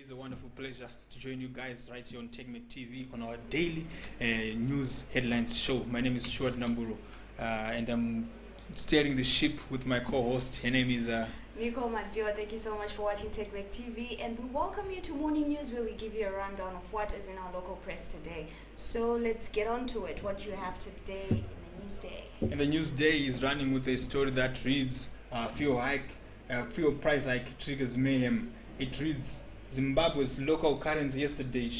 It's a wonderful pleasure to join you guys right here on TechMed TV on our daily news headlines show. My name is Shuad Namburu and I'm steering the ship with my co-host. Her name is Nico Madziwa. Thank you so much for watching TechMed TV, and we welcome you to Morning News, where we give you a rundown of what is in our local press today. So let's get on to it. What you have today in the news day? And the news day is running with a story that reads fuel price hike triggers mayhem. It reads, Zimbabwe's local currency yesterday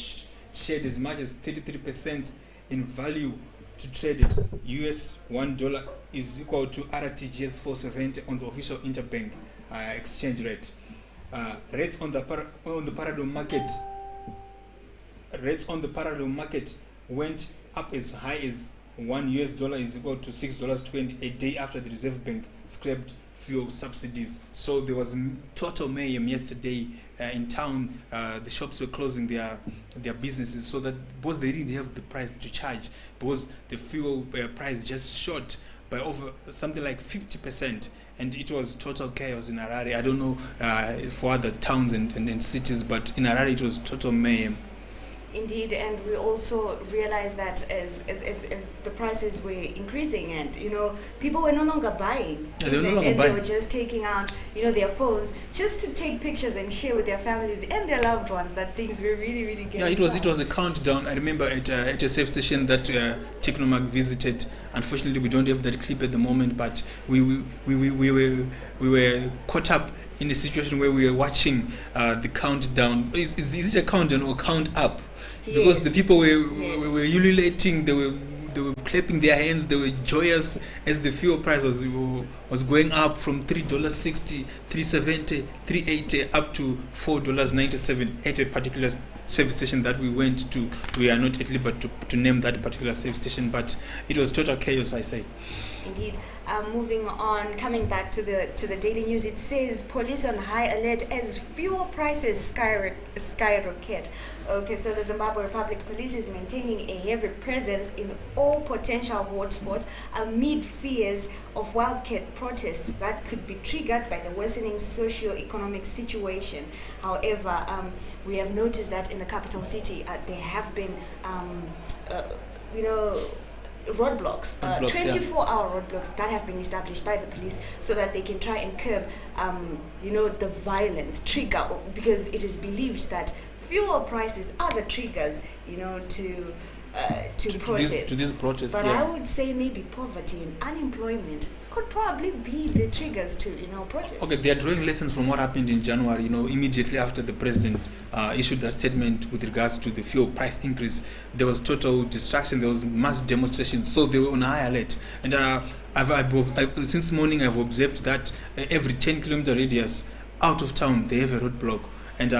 shared as much as 33% in value to traded. US $1 is equal to RTGS 470 on the official interbank exchange rate. Rates on the parallel market went up as high as $1 is equal to $6.20 a day after the Reserve Bank scrapped fuel subsidies. So there was total mayhem yesterday in town. The shops were closing their businesses so that because they didn't have the price to charge, because the fuel price just shot by over something like 50%, and it was total chaos in Harare. I don't know for other towns and cities, but in Harare it was total mayhem. Indeed, and we also realized that as the prices were increasing, and people were no longer buying. Yeah, they were just taking out their phones just to take pictures and share with their families and their loved ones that things were really getting. Yeah, it was a countdown. I remember at a safe station that Technomark visited. Unfortunately, we don't have that clip at the moment, but we were caught up in a situation where we were watching the countdown. Is it a countdown or count up? Yes. Because the people were ululating, they were clapping their hands, they were joyous as the fuel price was going up from $3.60, $3.70, $3.80 up to $4.97 at a particular service station that we went to. We are not at liberty to name that particular service station, but it was total chaos, I say. Indeed. Moving on, coming back to the daily news, it says police on high alert as fuel prices skyrocket. Okay, so the Zimbabwe Republic Police is maintaining a heavy presence in all potential hotspots amid fears of wildcat protests that could be triggered by the worsening socio-economic situation. However, we have noticed that in the capital city there have been roadblocks, 24-hour roadblocks that have been established by the police so that they can try and curb the violence trigger, because it is believed that fuel prices are the triggers to these protests. But I would say maybe poverty and unemployment could probably be the triggers to protests. Okay, they are drawing lessons from what happened in January. Immediately after the president issued a statement with regards to the fuel price increase, there was total distraction. There was mass demonstrations, so they were on high alert. And since morning, I've observed that every 10-kilometer radius out of town, they have a roadblock, and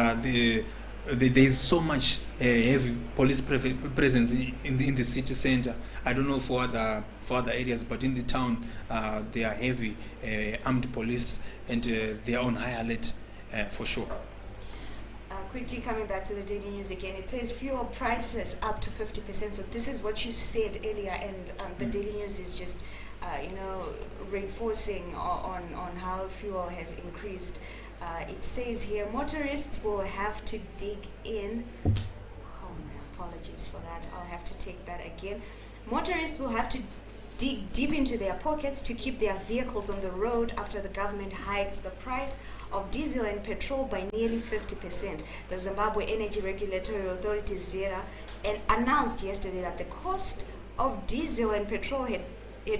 there is so much heavy police presence in the city center. I don't know for other areas, but in the town they are heavy armed police, and they are on high alert for sure. Quickly coming back to the daily news again, it says fuel prices up to 50%. So this is what you said earlier, and the daily news is just reinforcing on how fuel has increased. It says here, motorists will have to dig in. Oh, my apologies for that. I'll have to take that again. Motorists will have to dig deep into their pockets to keep their vehicles on the road after the government hiked the price of diesel and petrol by nearly 50%. The Zimbabwe Energy Regulatory Authority, ZERA, announced yesterday that the cost of diesel and petrol had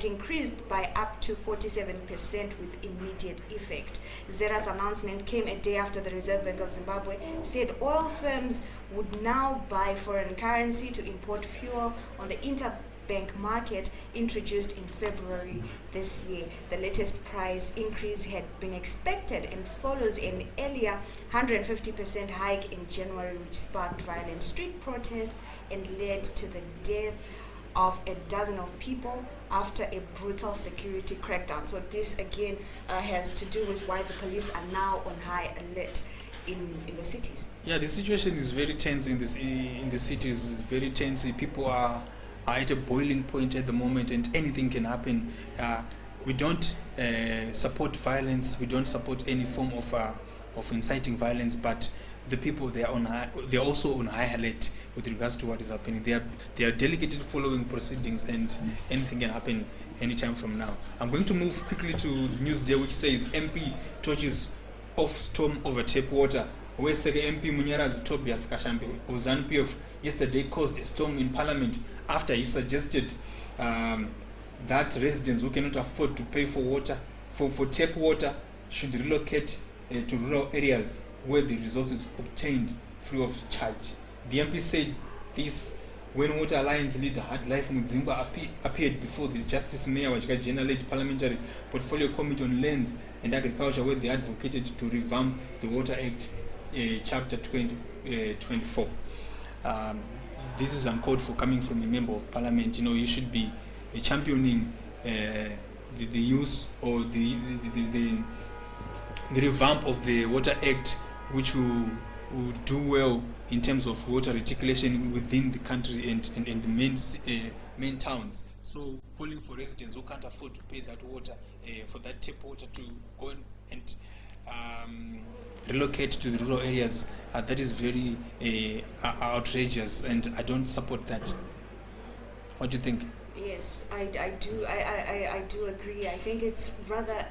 increased by up to 47% with immediate effect. ZERA's announcement came a day after the Reserve Bank of Zimbabwe said oil firms would now buy foreign currency to import fuel on the interbank market introduced in February this year. The latest price increase had been expected and follows an earlier 150% hike in January, which sparked violent street protests and led to the death of a dozen of people after a brutal security crackdown. So this again has to do with why the police are now on high alert in the cities. Yeah, the situation is very tense in the cities. It's very tense. People are at a boiling point at the moment, and anything can happen. We don't support violence. We don't support any form of inciting violence, but the people, they are also on high alert with regards to what is happening. They are delicately following proceedings, and anything can happen anytime from now. I'm going to move quickly to Newsday, which says MP torches off storm over tap water. Where MP Munyaradzi Tobias Kashambe of ZANU-PF yesterday caused a storm in Parliament after he suggested that residents who cannot afford to pay for water, for tap water, should relocate to rural areas where the resources obtained free of charge. The MP said this when Water Alliance leader Hard Life Zimbabwe appeared before the Justice Mayor Wachika-led Parliamentary Portfolio Committee on Lands and Agriculture, where they advocated to revamp the Water Act Chapter 24. This is uncalled for coming from a member of Parliament. You should be championing the use or the revamp of the Water Act, which will do well in terms of water reticulation within the country and the main towns. So calling for residents who can't afford to pay that water, for that tap water, to go and relocate to the rural areas, that is very outrageous, and I don't support that. What do you think? Yes, I do agree. I think it's rather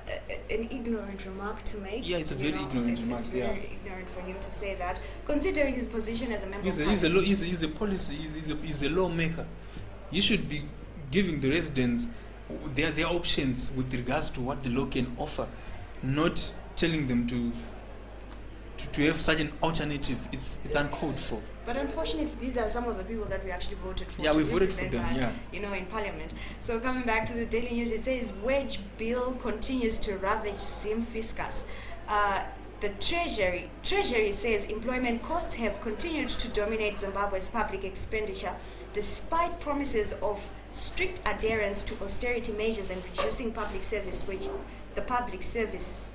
an ignorant remark to make. Yeah, it's a very ignorant remark. It's very ignorant for him to say that, considering his position as a member of Parliament. He's a policy. He's a lawmaker. He should be giving the residents their options with regards to what the law can offer, not telling them to have such an alternative. It's uncalled for. But unfortunately, these are some of the people that we actually voted for. Yeah, we voted for them. Yeah, in Parliament. So coming back to the Daily News, it says wage bill continues to ravage Zim fiscus. The Treasury says employment costs have continued to dominate Zimbabwe's public expenditure, despite promises of strict adherence to austerity measures and reducing the public service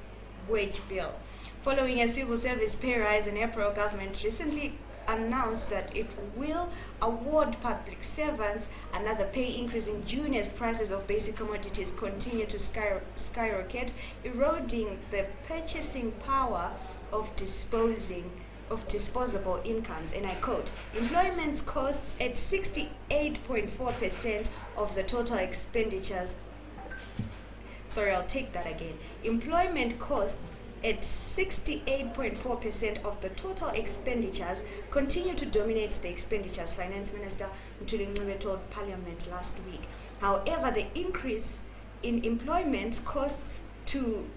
wage bill. Following a civil service pay rise in April, government recently announced that it will award public servants another pay increase in June as prices of basic commodities continue to skyrocket, eroding the purchasing power of disposable incomes. And I quote, employment costs at 68.4% of the total expenditures. Sorry, I'll take that again. Employment costs at 68.4% of the total expenditures continue to dominate the expenditures, Finance Minister Mthuli told Parliament last week. However, the increase in employment costs to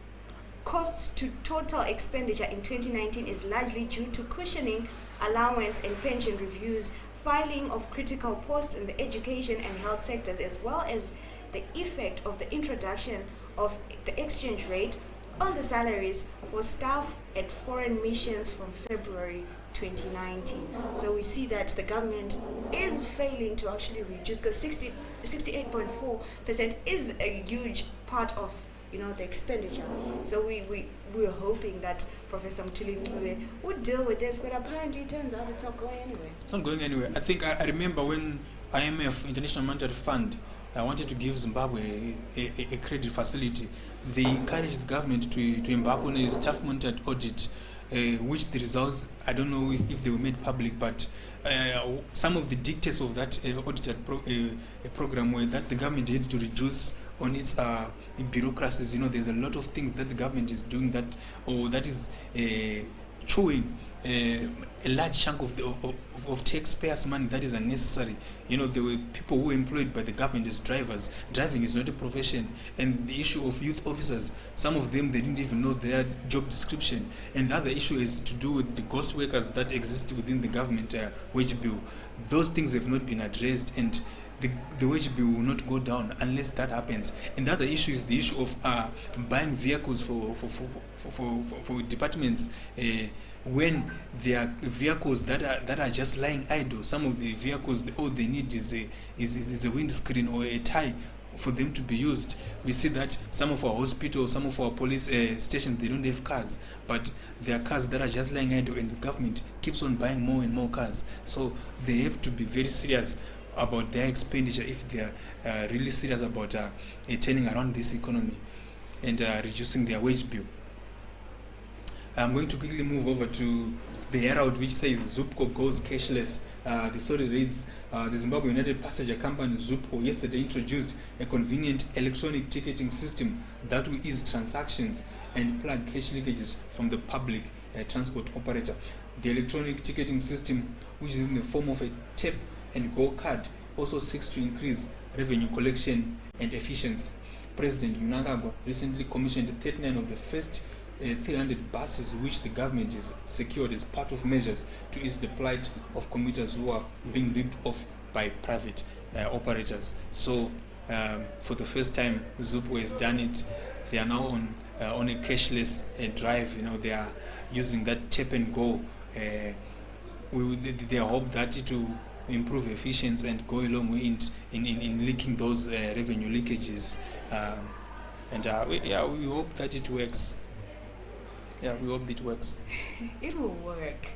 total expenditure in 2019 is largely due to cushioning allowance and pension reviews, filing of critical posts in the education and health sectors, as well as the effect of the introduction of the exchange rate on the salaries for staff at foreign missions from February 2019. So we see that the government is failing to actually reduce, because 68.4% is a huge part of the expenditure. So we're hoping that Professor Mthuli would deal with this, but apparently it turns out it's not going anywhere. It's not going anywhere. I think I remember when IMF, International Monetary Fund, I wanted to give Zimbabwe a credit facility. They encouraged the government to embark on a staff monitored audit, which the results, I don't know if they were made public, but some of the dictates of that audited program were that the government had to reduce on its bureaucracies. There's a lot of things that the government is doing that is chewing a large chunk of taxpayers' money that is unnecessary. There were people who were employed by the government as drivers. Driving is not a profession. And the issue of youth officers, some of them, they didn't even know their job description. And the other issue is to do with the ghost workers that exist within the government wage bill. Those things have not been addressed, and the wage bill will not go down unless that happens. And the other issue is the issue of buying vehicles for departments, when there are vehicles that are just lying idle. Some of the vehicles, all they need is a windscreen or a tie for them to be used. We see that some of our hospitals, some of our police stations, they don't have cars, but there are cars that are just lying idle, and the government keeps on buying more and more cars. So they have to be very serious about their expenditure if they are really serious about turning around this economy and reducing their wage bill. I'm going to quickly move over to the Herald, which says Zupco goes cashless. The story reads, the Zimbabwe United Passenger Company Zupco yesterday introduced a convenient electronic ticketing system that will ease transactions and plug cash leakages from the public transport operator. The electronic ticketing system, which is in the form of a tap and go card, also seeks to increase revenue collection and efficiency. President Mnangagwa recently commissioned 39 of the first 300 buses which the government has secured as part of measures to ease the plight of commuters who are being ripped off by private operators. So for the first time, Zimbabwe has done it. They are now on a cashless drive. They are using that tap and go. They hope that it will improve efficiency and go a long way in leaking those revenue leakages. We hope that it works. Yeah, we hope it works. It will work,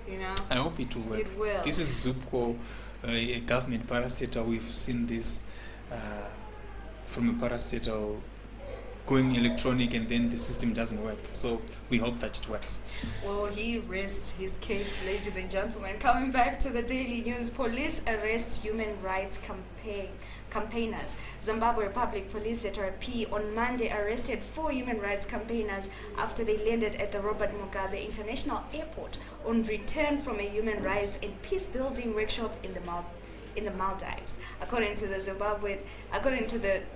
I hope it will work. It will. This is Zupco, a government parastatal. We've seen this from a parastatal going electronic, and then the system doesn't work. So we hope that it works. Well, he rests his case, ladies and gentlemen. Coming back to the daily news, police arrest human rights campaigners. Zimbabwe Public Police ZRP on Monday arrested 4 human rights campaigners after they landed at the Robert Mugabe International Airport on return from a human rights and peace building workshop in the Maldives. According to the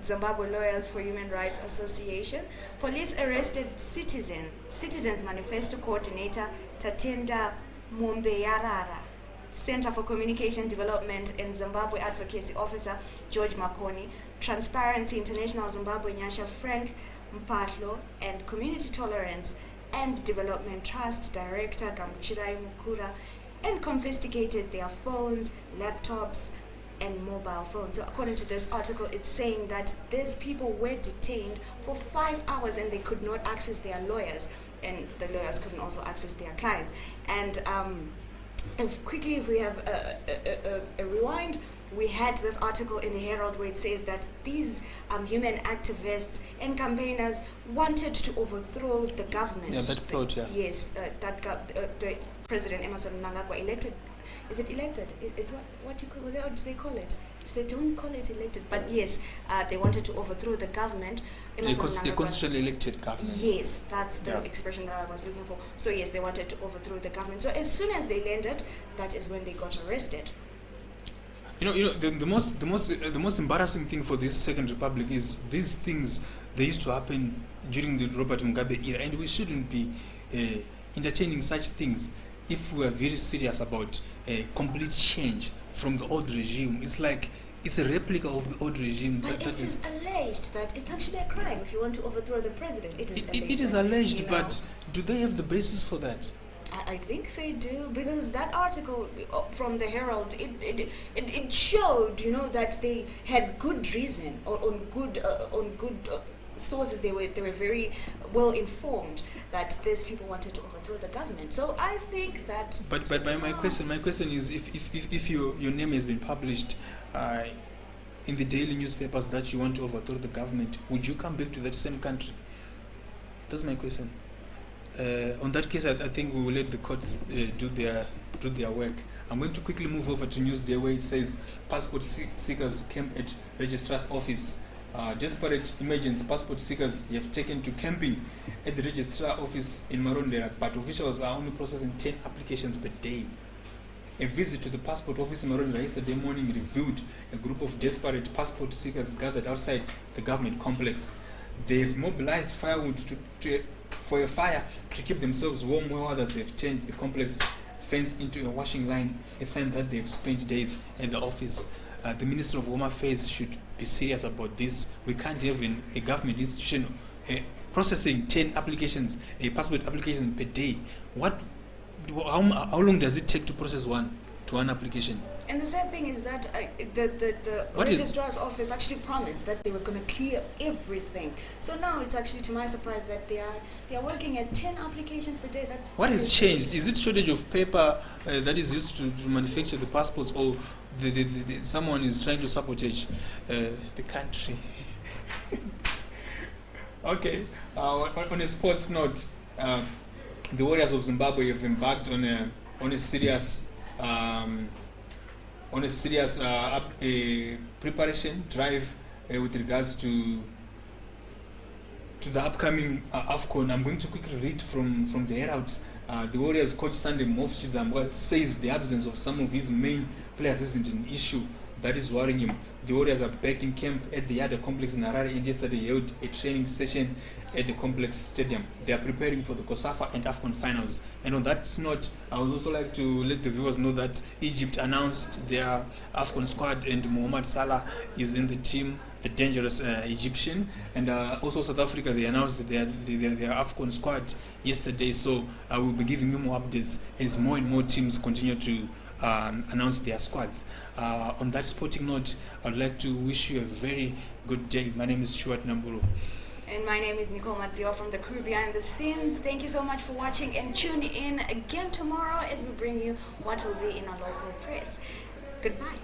Zimbabwe Lawyers for Human Rights Association, police arrested Citizens Manifesto Coordinator Tatenda Mumbeyarara, Center for Communication Development and Zimbabwe Advocacy Officer George Makoni, Transparency International Zimbabwe Nyasha Frank Mpatlo, and Community Tolerance and Development Trust Director Gamuchirai Mukura, and confiscated their phones, laptops, and mobile phones. So according to this article, it's saying that these people were detained for 5 hours and they could not access their lawyers, and the lawyers couldn't also access their clients. And if we have a rewind, we had this article in the Herald where it says that these human activists and campaigners wanted to overthrow the government. Yeah, that plot, yeah. Yes, the President Emerson Mnangagwa elected. Is it elected? It's what you call it? What do they call it? They don't call it elected, but yes, they wanted to overthrow the government. A constitutionally elected government. Yes, that's the expression that I was looking for. So yes, they wanted to overthrow the government. So as soon as they landed, that is when they got arrested. The most embarrassing thing for this Second Republic is these things, they used to happen during the Robert Mugabe era, and we shouldn't be entertaining such things if we are very serious about complete change from the old regime. It's like it's a replica of the old regime. But it is alleged that it's actually a crime if you want to overthrow the president. It is alleged, but do they have the basis for that? I think they do, because that article from the Herald, it showed, that they had good reason, or on good sources. They were very well informed that these people wanted to overthrow the government. So I think that. But my question is, if your name has been published in the daily newspapers that you want to overthrow the government, would you come back to that same country? That's my question. On that case, I think we will let the courts do their work. I'm going to quickly move over to Newsday, where it says passport seekers camp at registrar's office. Desperate emergency passport seekers have taken to camping at the registrar office in Marondera, but officials are only processing 10 applications per day. A visit to the passport office in Marondera yesterday morning revealed a group of desperate passport seekers gathered outside the government complex. They've mobilized firewood for a fire to keep themselves warm, while others have turned the complex fence into a washing line, a sign that they've spent days at the office. The Minister of Home Affairs should be serious about this. We can't have a government institution processing 10 applications, a passport application per day. How long does it take to process one application? And the sad thing is that the registrar's office actually promised that they were going to clear everything. So now it's actually to my surprise that they are working at 10 applications per day. What has changed? Is it shortage of paper that is used to manufacture the passports, or someone is trying to sabotage the country? Okay. On a sports note, the Warriors of Zimbabwe have embarked on on a serious preparation drive with regards to the upcoming AFCON. I'm going to quickly read from the Herald. The Warriors coach Sunday Mof Chidzambwa says the absence of some of his main players isn't an issue that is worrying him. The Warriors are back in camp at the Yada complex in Harare, and yesterday held a training session at the complex stadium. They are preparing for the COSAFA and AFCON finals. And on that note, I would also like to let the viewers know that Egypt announced their AFCON squad, and Mohamed Salah is in the team, the dangerous Egyptian. And also South Africa, they announced their AFCON squad yesterday. So I will be giving you more updates as more and more teams continue to announce their squads. On that sporting note, I'd like to wish you a very good day. My name is Stuart Namburu. And my name is Nicole Mazzio from the crew behind the scenes. Thank you so much for watching, and tune in again tomorrow as we bring you what will be in our local press. Goodbye.